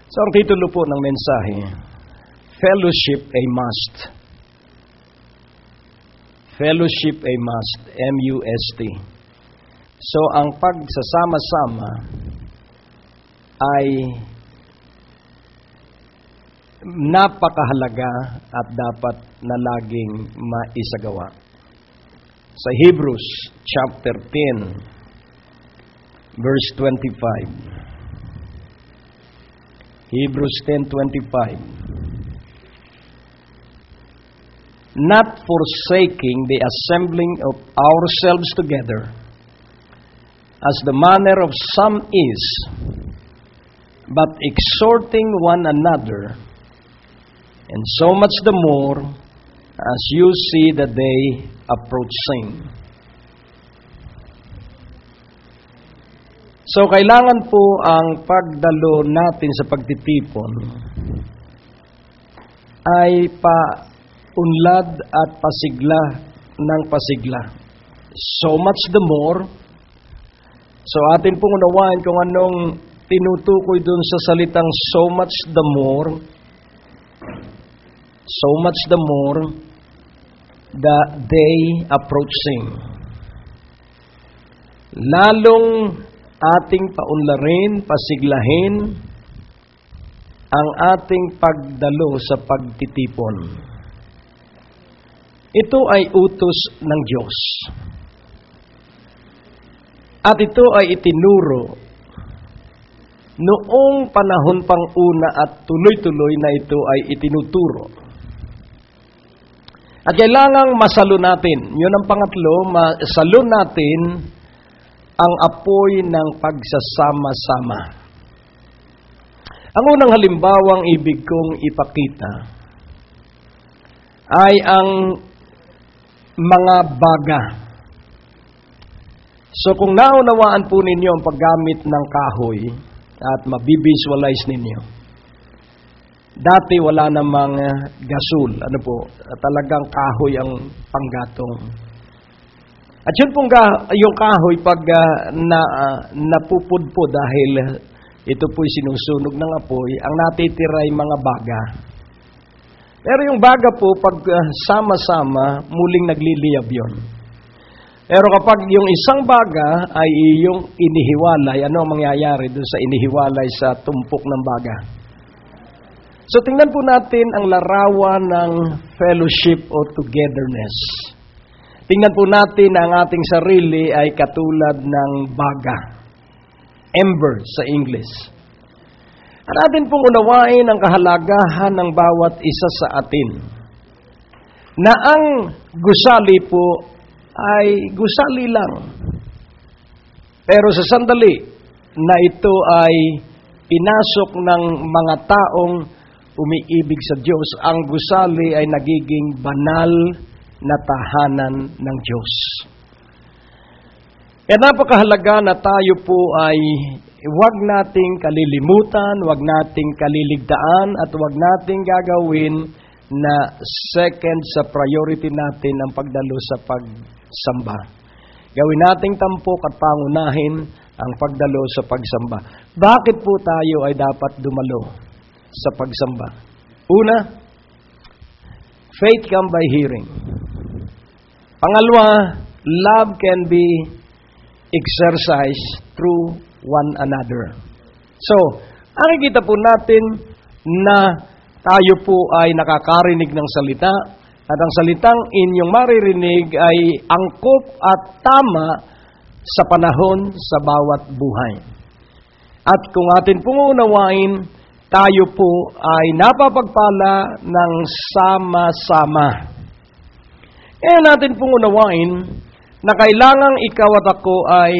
So, ang titulo po ng mensahe, Fellowship a Must. Fellowship a Must, M-U-S-T. So, ang pagsasama-sama ay napakahalaga at dapat na laging maisagawa. Sa Hebrews chapter 10, verse 25. Hebrews 10:25. Not forsaking the assembling of ourselves together, as the manner of some is, but exhorting one another, and so much the more as you see the day approaching. So, kailangan po ang pagdalo natin sa pagtitipon ay paunlad at pasigla ng pasigla. So much the more. So, atin pong unawain kung anong tinutukoy dun sa salitang so much the more. So much the more the day approaching. Lalong ating paunlarin, pasiglahin ang ating pagdalo sa pagtitipon. Ito ay utos ng Diyos. At ito ay itinuro noong panahon pang una at tuloy-tuloy na ito ay itinuturo. At kailangang masalo natin. Yun ang pangatlo, masalo natin ang apoy ng pagsasama-sama. Ang unang halimbawang ibig kong ipakita ay ang mga baga. So kung naunawaan po ninyo ang paggamit ng kahoy at mabivisualize ninyo, dati wala namang gasol. Ano po? Talagang kahoy ang panggatong. At yun pong yung kahoy pag napupudpo dahil ito po'y sinusunog ng apoy, ang natitira ay mga baga. Pero yung baga po, pag sama-sama, muling nagliliyab yun. Pero kapag yung isang baga ay yung inihiwalay, ano ang mangyayari doon sa inihiwalay sa tumpok ng baga? So tingnan po natin ang larawan ng fellowship o togetherness. Tingnan po natin ang ating sarili ay katulad ng baga. Ember sa English. At atin pong unawain ang kahalagahan ng bawat isa sa atin. Na ang gusali po ay gusali lang. Pero sa sandali na ito ay pinasok ng mga taong umiibig sa Diyos, ang gusali ay nagiging banal na tahanan ng Diyos. Kaya napakahalaga na tayo po ay huwag nating kalilimutan, huwag nating kaliligtaan, at huwag nating gagawin na second sa priority natin ang pagdalo sa pagsamba. Gawin nating tampok at pangunahin ang pagdalo sa pagsamba. Bakit po tayo ay dapat dumalo sa pagsamba? Una, faith comes by hearing. Pangalawa, love can be exercised through one another. So, nakikita po natin na tayo po ay nakakarinig ng salita at ang salitang inyong maririnig ay angkop at tama sa panahon sa bawat buhay. At kung atin pong unawain, tayo po ay napapagpala ng sama-sama. Kaya natin pong unawain na kailangang ikaw at ako ay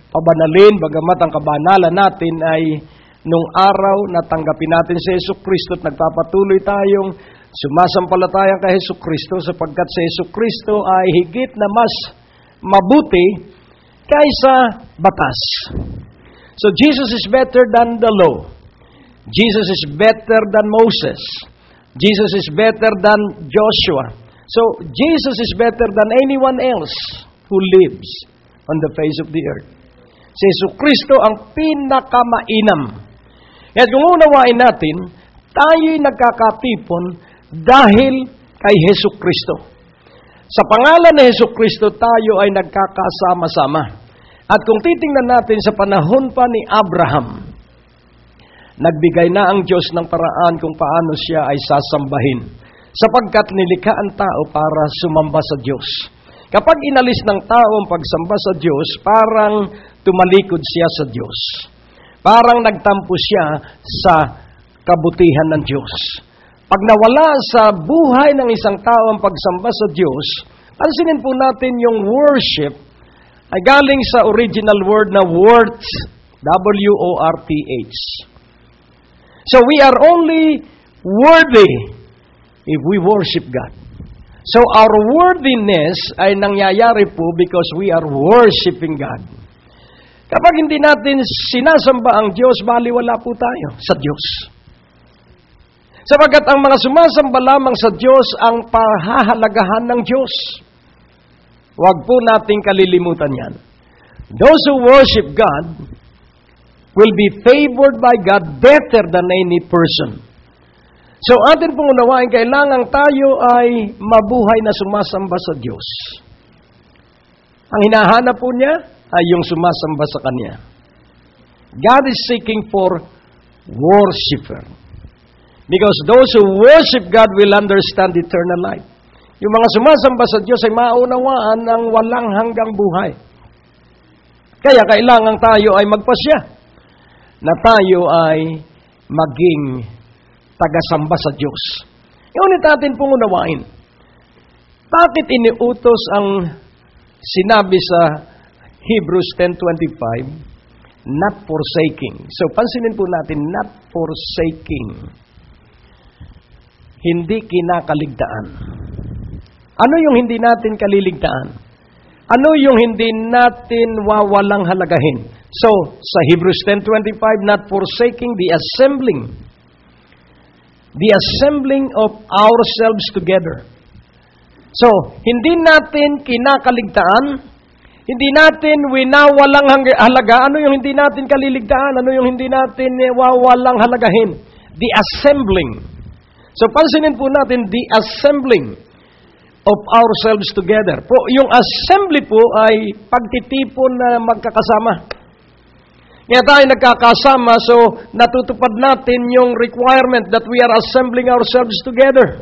pabanalin, bagamat ang kabanalan natin ay nung araw na tanggapin natin si Jesucristo at nagpapatuloy tayong sumasampalataya kay Jesucristo sapagkat si Jesucristo ay higit na mas mabuti kaysa batas. So Jesus is better than the law. Jesus is better than Moses. Jesus is better than Joshua. So Jesus is better than anyone else who lives on the face of the earth. Si Jesucristo ang pinakamainam. Kaya kung unawain natin, tayo'y nagkakatipon dahil kay Hesus Kristo. Sa pangalan ni Hesus Kristo, tayo ay nagkakasama-sama. At kung titingnan natin sa panahon pa ni Abraham, nagbigay na ang Diyos ng paraan kung paano siya ay sasambahin, sapagkat nilikha ang tao para sumamba sa Diyos. Kapag inalis ng tao ang pagsamba sa Diyos, parang tumalikod siya sa Diyos. Parang nagtampo siya sa kabutihan ng Diyos. Pag nawala sa buhay ng isang tao ang pagsamba sa Diyos, pansinin po natin yung worship ay galing sa original word na worth, W-O-R-T-H. So we are only worthy if we worship God. So our worthiness ay nangyayari po because we are worshiping God. Kapag hindi natin sinasamba ang Diyos, baliwala po tayo sa Diyos. Sapagkat ang mga sumasamba lamang sa Diyos ang pahahalagahan ng Diyos. Huwag po nating kalilimutan yan. Those who worship God will be favored by God better than any person. So atin pong unawain, kailangan tayo ay mabuhay na sumasamba sa Diyos. Ang hinahanap po niya ay yung sumasamba sa Kanya. God is seeking for worshiper. Because those who worship God will understand eternal life. Yung mga sumasamba sa Diyos ay maunawaan ng walang hanggang buhay. Kaya kailangan tayo ay magpasya na tayo ay maging tagasamba sa Diyos. Ngunit natin pong unawain, bakit iniutos ang sinabi sa Hebrews 10:25, not forsaking. So pansinin po natin, not forsaking. Hindi kinakaligtaan. Ano yung hindi natin kaliligtaan? Ano yung hindi natin wawalang halagahin? So, sa Hebrews 10:25, not forsaking the assembling of ourselves together. So, hindi natin kinakaligtaan, hindi natin winawalang halaga. Ano yung hindi natin kaliligtaan? Ano yung hindi natin wawalang halagahin? The assembling. So, pansinin po natin, the assembling of ourselves together. Po, yung assembly po ay pagtitipon na magkakasama. Kaya tayo nagkakasama, so natutupad natin yung requirement that we are assembling ourselves together.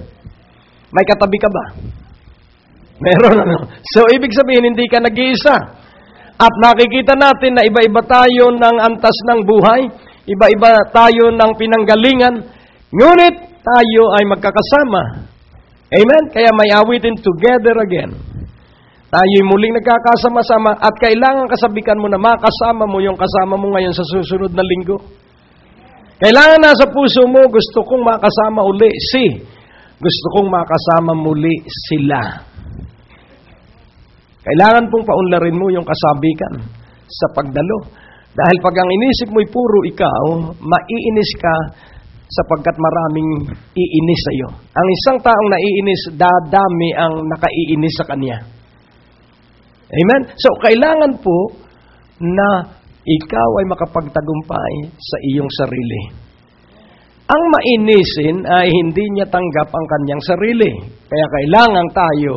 May katabi ka ba? Meron, ano? So, ibig sabihin, hindi ka nag-iisa. At nakikita natin na iba-iba tayo ng antas ng buhay, iba-iba tayo ng pinanggalingan, ngunit tayo ay magkakasama. Amen? Kaya may awitin together again. Tayo'y muling nagkakasama-sama at kailangan kasabikan mo na makasama mo yung kasama mo ngayon sa susunod na linggo. Kailangan nasa puso mo, gusto kong makasama uli gusto kong makasama muli sila. Kailangan pong paunlarin mo yung kasabikan sa pagdalo. Dahil pag ang inisip mo'y puro ikaw, maiinis ka sapagkat maraming iinis sa iyo. Ang isang taong naiinis, dadami ang nakaiinis sa kanya. Amen? So, kailangan po na ikaw ay makapagtagumpay sa iyong sarili. Ang mainisin ay hindi niya tanggap ang kanyang sarili. Kaya kailangan tayo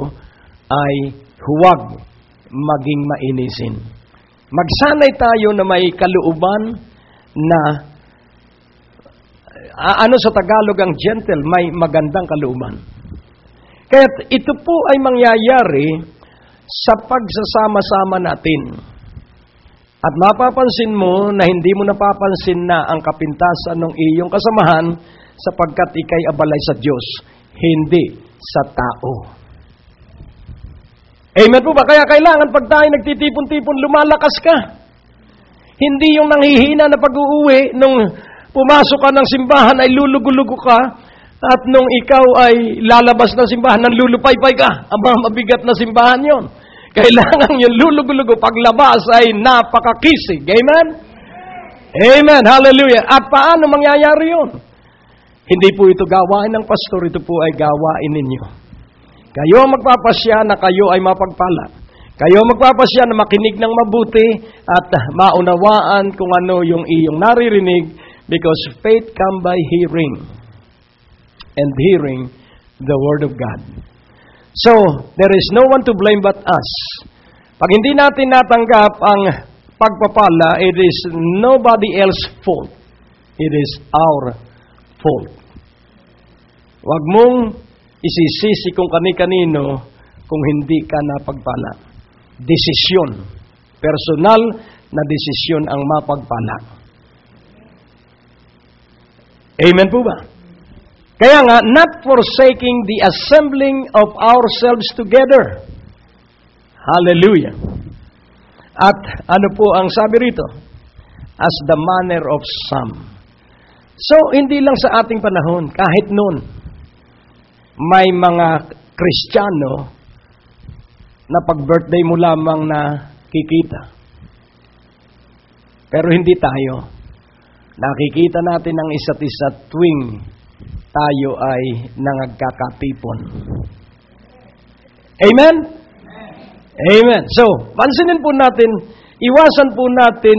ay huwag maging mainisin. Magsanay tayo na may kalooban na ano sa Tagalog ang gentle, may magandang kalooban. Kaya ito po ay mangyayari sa pagsasama-sama natin. At mapapansin mo na hindi mo napapansin na ang kapintasan ng iyong kasamahan sapagkat ikay abalay sa Diyos, hindi sa tao. Amen po ba? Kaya kailangan pag tayo nagtitipon-tipon, lumalakas ka. Hindi yung nanghihina na pag-uuwi, nung pumasok ka ng simbahan ay lulugo-lugo ka, at nung ikaw ay lalabas ng simbahan, nanlulupay-pay ka. Ang mabigat na simbahan yon. Kailangan yung lulugo-lugo paglabas ay napakakisig. Amen? Amen. Hallelujah. At paano mangyayari yun? Hindi po ito gawain ng pastor, ito po ay gawain ninyo. Kayo ang magpapasya na kayo ay mapagpala. Kayo ang magpapasya na makinig ng mabuti at maunawaan kung ano yung iyong naririnig Because faith come by hearing, and hearing the Word of God. So, there is no one to blame but us. Pag hindi natin natanggap ang pagpapala, it is nobody else's fault. It is our fault. Huwag mong isisisi kung kani-kanino kung hindi ka napagpala. Desisyon. Personal na desisyon ang mapagpala. Amen po ba? Kaya nga, not forsaking the assembling of ourselves together. Hallelujah. At ano po ang sabi rito? As the manner of some. So, hindi lang sa ating panahon, kahit noon, may mga Kristiyano na pag-birthday mo lamang na kikita. Pero hindi tayo. Nakikita natin ang isa't isa tuwing tayo ay nangagkakatipon. Amen? Amen. So, pansinin po natin, iwasan po natin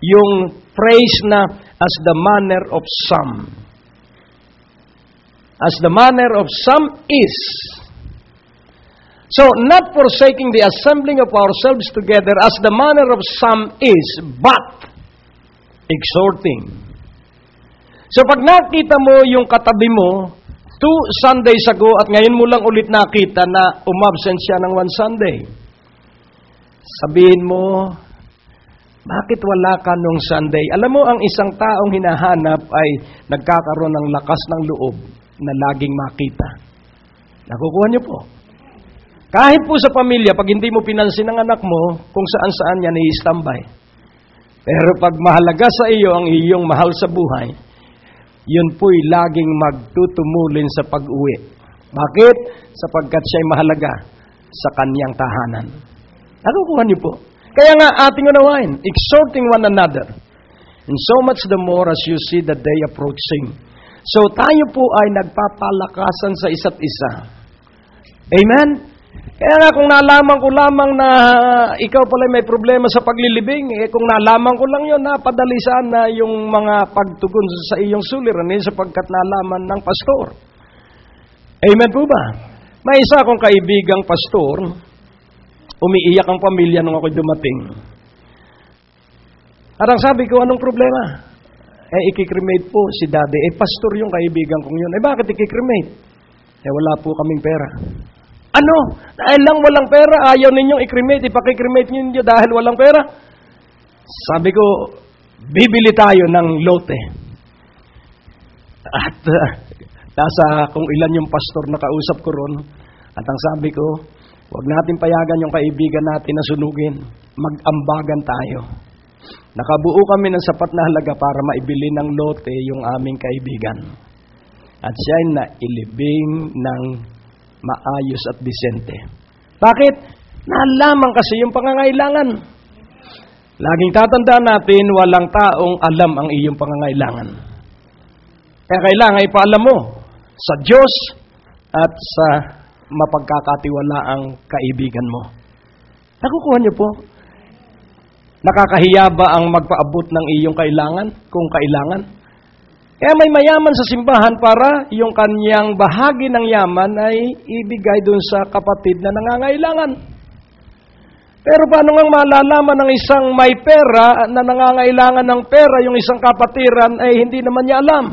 yung phrase na as the manner of some. As the manner of some is. So, not forsaking the assembling of ourselves together as the manner of some is, but exhorting. So, pag nakita mo yung katabi mo, 2 Sundays ago at ngayon mo lang ulit nakita na umabsent siya ng 1 Sunday. Sabihin mo, bakit wala ka nung Sunday? Alam mo, ang isang taong hinahanap ay nagkakaroon ng lakas ng loob na laging makita. Nakukuha niyo po. Kahit po sa pamilya, pag hindi mo pinansin ang anak mo, kung saan-saan yan i-standby. Pero pag mahalaga sa iyo ang iyong mahal sa buhay, yun po'y laging magtutumulin sa pag-uwi. Bakit? Sapagkat siya'y mahalaga sa kanyang tahanan. Nakukuha niyo po. Kaya nga ating unawain, exhorting one another. And so much the more as you see the day approaching. So tayo po ay nagpapalakasan sa isa't isa. Amen? Kaya nga kung nalaman ko lamang na ikaw pala may problema sa paglilibing, kung nalaman ko lang yun, napadali sana yung mga pagtugon sa iyong suliranin sapagkat nalaman ng pastor. Amen po ba? May isa akong kaibigang pastor, umiiyak ang pamilya nung ako'y dumating. Parang sabi ko, anong problema? Ikikremate po si daddy. Pastor yung kaibigan kong yun. Bakit ikikremate? Wala po kaming pera. Ano? Dahil lang walang pera, ayaw ninyong i-cremate, ipakikremate ninyo dahil walang pera? Sabi ko, bibili tayo ng lote. At nasa kung ilan yung pastor na kausap ko ron, at ang sabi ko, huwag natin payagan yung kaibigan natin na sunugin. Mag-ambagan tayo. Nakabuo kami ng sapat na halaga para maibili ng lote yung aming kaibigan. At siya'y nailibing ng maayos at disente. Bakit? Nalaman kasi yung pangangailangan. Laging tatandaan natin, walang taong alam ang iyong pangangailangan. Kaya kailangan ipaalam mo sa Diyos at sa mapagkakatiwalaang kaibigan mo. Nakukuha niyo po? Nakakahiya ba ang magpaabot ng iyong kailangan kung kailangan? Kaya may mayaman sa simbahan para yung kanyang bahagi ng yaman ay ibigay dun sa kapatid na nangangailangan. Pero paano nga malalaman ng isang may pera na nangangailangan ng pera yung isang kapatiran ay hindi naman niya alam?